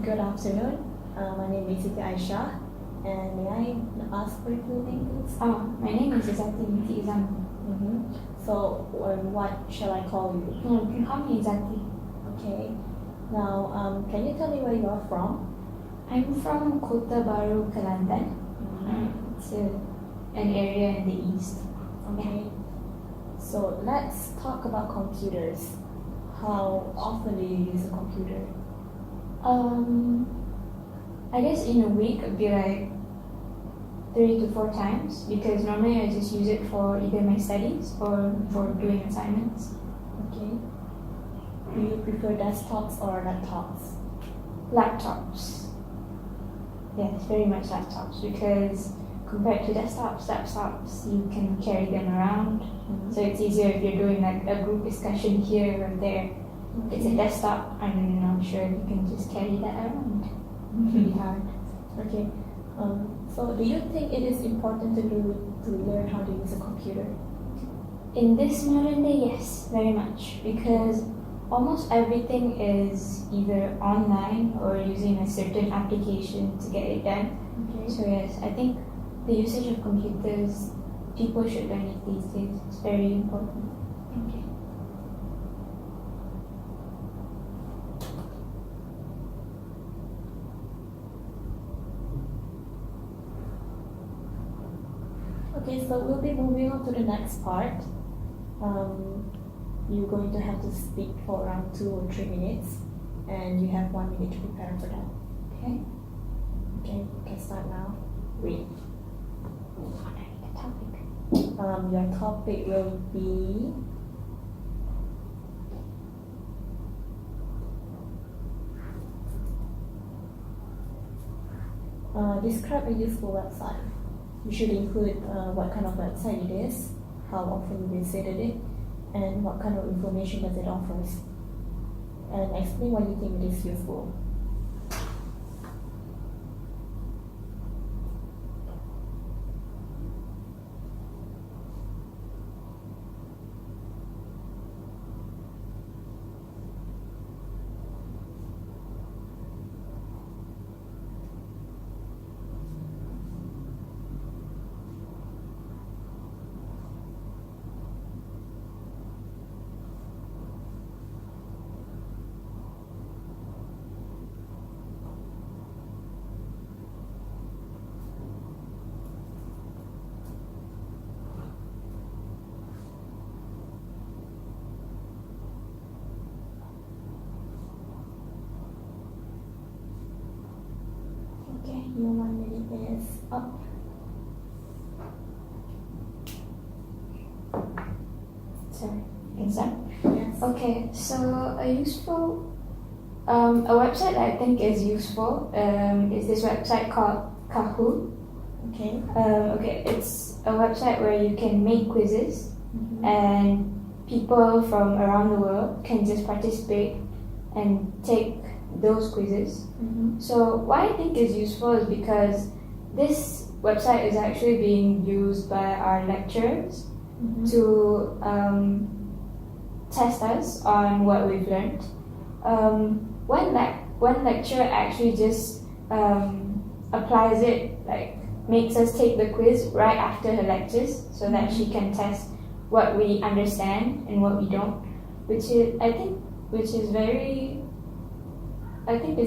Good afternoon. My name is Siti Aisyah, and may I ask for your full name, please? My name is Izati binti Izam. So, what shall I call you? No, you can call me Izati. Okay. Now, can you tell me where you are from? I'm from Kota Baru, Kelantan. It's an area in the east. Okay. So, let's talk about computers. How often do you use a computer? I guess in a week it'd be like 3 to 4 times, because normally I just use it for either my studies or for doing assignments. Okay. Do you prefer desktops or laptops? Laptops. Yes, very much laptops, because compared to laptops you can carry them around. So it's easier if you're doing like a group discussion here or there. It's a desktop, I'm not sure if you can just carry that around. Pretty hard. Okay. So do you think it is important to learn how to use a computer? In this modern day, yes, very much, because almost everything is either online or using a certain application to get it done. Okay. So yes, I think the usage of computers, people should learn it these days. It's very important. Okay. Okay, so we'll be moving on to the next part. You're going to have to speak for around 2 or 3 minutes, and you have 1 minute to prepare for that. Okay. Okay, you can start now. Read. The topic. Your topic will be describe a useful website. You should include what kind of website it is, how often you visited it, and what kind of information does it offers. And explain why you think it is useful. Okay, your 1 minute is up. Sorry, is that? Yes. Okay, so a website that I think is useful is this website called Kahoot. Okay. Okay, it's a website where you can make quizzes, and people from around the world can just participate and take those quizzes. So why I think is useful is because this website is actually being used by our lecturers to test us on what we've learned. One lecturer actually just applies it, like makes us take the quiz right after her lectures, so that she can test what we understand and what we don't, which is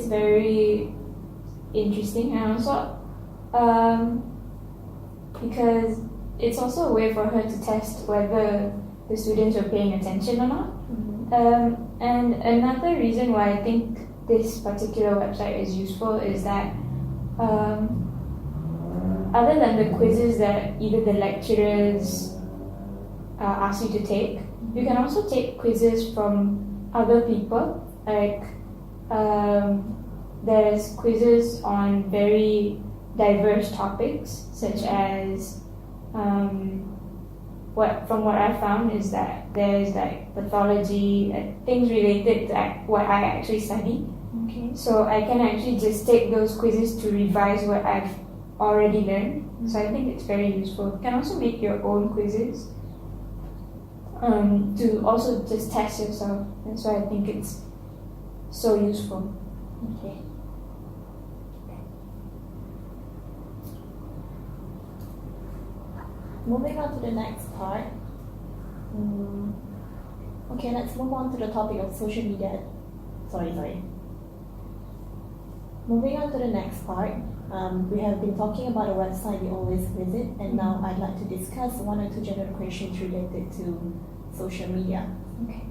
very interesting, and also because it's also a way for her to test whether the students are paying attention or not. And another reason why I think this particular website is useful is that other than the quizzes that either the lecturers ask you to take, you can also take quizzes from other people. Like there's quizzes on very diverse topics, such as from what I found is that there's like pathology, things related to what I actually study. Okay. So I can actually just take those quizzes to revise what I've already learned. So I think it's very useful. You can also make your own quizzes to also just test yourself. That's why I think it's so useful. Okay. moving on to the next part. Okay, let's move on to the topic of social media. Sorry. Moving on to the next part, we have been talking about a website we always visit, and now I'd like to discuss one or two general questions related to social media. Okay.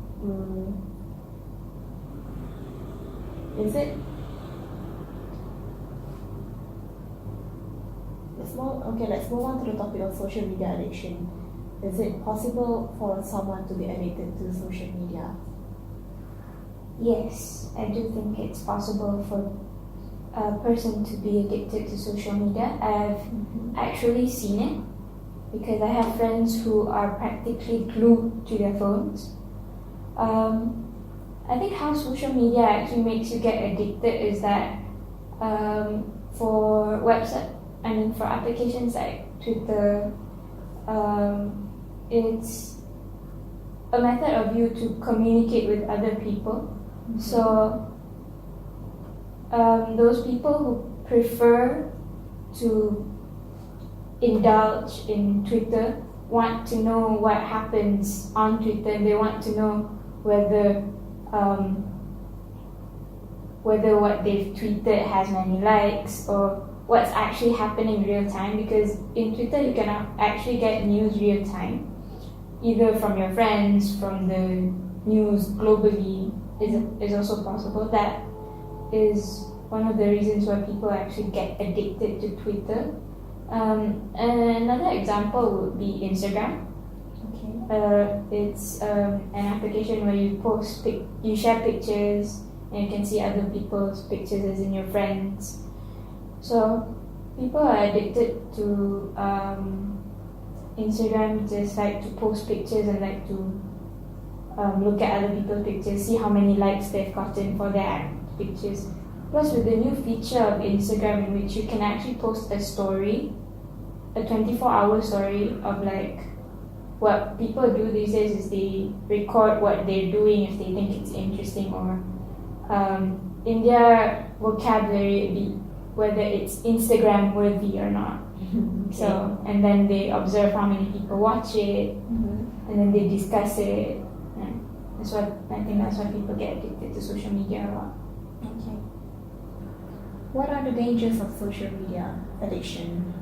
Let's move on to the topic of social media addiction. Is it possible for someone to be addicted to social media? Yes, I do think it's possible for a person to be addicted to social media. I've actually seen it because I have friends who are practically glued to their phones. I think how social media actually makes you get addicted is that for applications like Twitter, it's a method of you to communicate with other people. So those people who prefer to indulge in Twitter want to know what happens on Twitter, and they want to know whether what they've tweeted has many likes or what's actually happening in real time, because in Twitter you can actually get news real time, either from your friends, from the news globally is also possible. That is one of the reasons why people actually get addicted to Twitter. And another example would be Instagram. It's an application where you share pictures, and you can see other people's pictures as in your friends. So people are addicted to Instagram, just like to post pictures and like to look at other people's pictures, see how many likes they've gotten for their pictures. Plus, with the new feature of Instagram, in which you can actually post a story, a 24-hour story of like what people do these days is they record what they're doing if they think it's interesting, or in their vocabulary, whether it's Instagram worthy or not. Okay. So, and then they observe how many people watch it, and then they discuss it. And that's why people get addicted to social media a lot. Okay. What are the dangers of social media addiction?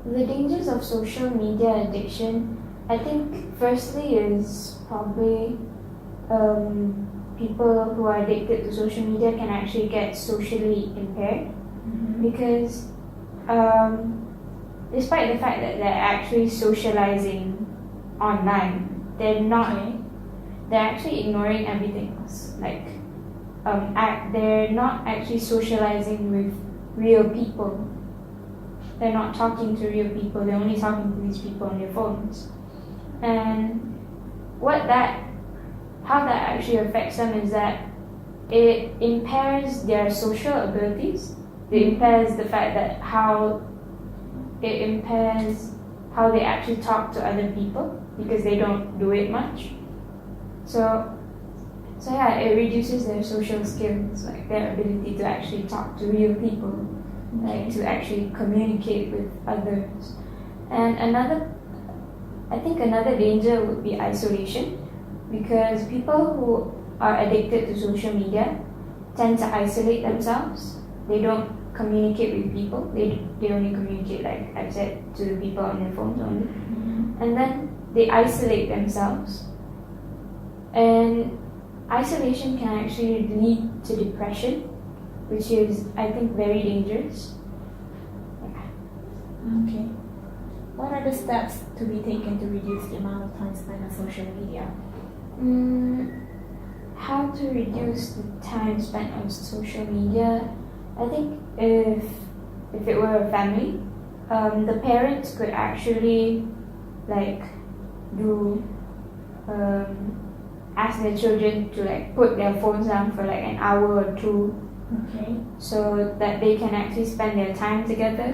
The dangers of social media addiction, I think, firstly is probably people who are addicted to social media can actually get socially impaired, because despite the fact that they're actually socializing online, they're actually ignoring everything else. Like they're not actually socializing with real people. They're not talking to real people. They're only talking to these people on their phones. And how that actually affects them is that it impairs their social abilities. It impairs the fact that it impairs how they actually talk to other people, because they don't do it much. So yeah, it reduces their social skills, like their ability to actually talk to real people, like to actually communicate with others. And I think another danger would be isolation, because people who are addicted to social media tend to isolate themselves. They don't communicate with people. They only communicate, like I've said, to the people on their phones only. And then they isolate themselves. And isolation can actually lead to depression, which is, I think, very dangerous. Okay. What are the steps to be taken to reduce the amount of time spent on social media? How to reduce the time spent on social media? I think if it were a family, the parents could actually ask their children to put their phones down for an hour or two, so that they can actually spend their time together.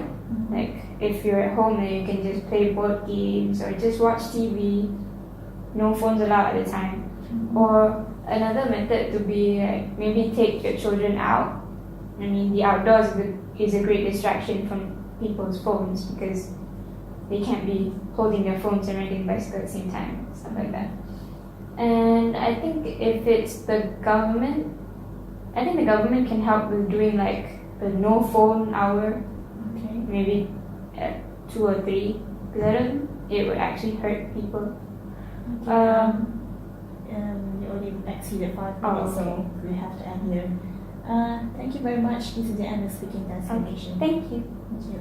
If you're at home, then you can just play board games or just watch TV. No phones allowed at the time. Or another method to be maybe take your children out. I mean, the outdoors is a great distraction from people's phones, because they can't be holding their phones and riding bicycle at the same time, stuff like that. And I think if it's the government, I think the government can help with doing like a no phone hour, Okay. maybe at 2 or 3, because I don't think it would actually hurt people. We already exceeded 5 Oh, minutes, okay. so we have to end here. Thank you very much. This is the end of Speaking Transformation. Thank you. Thank you.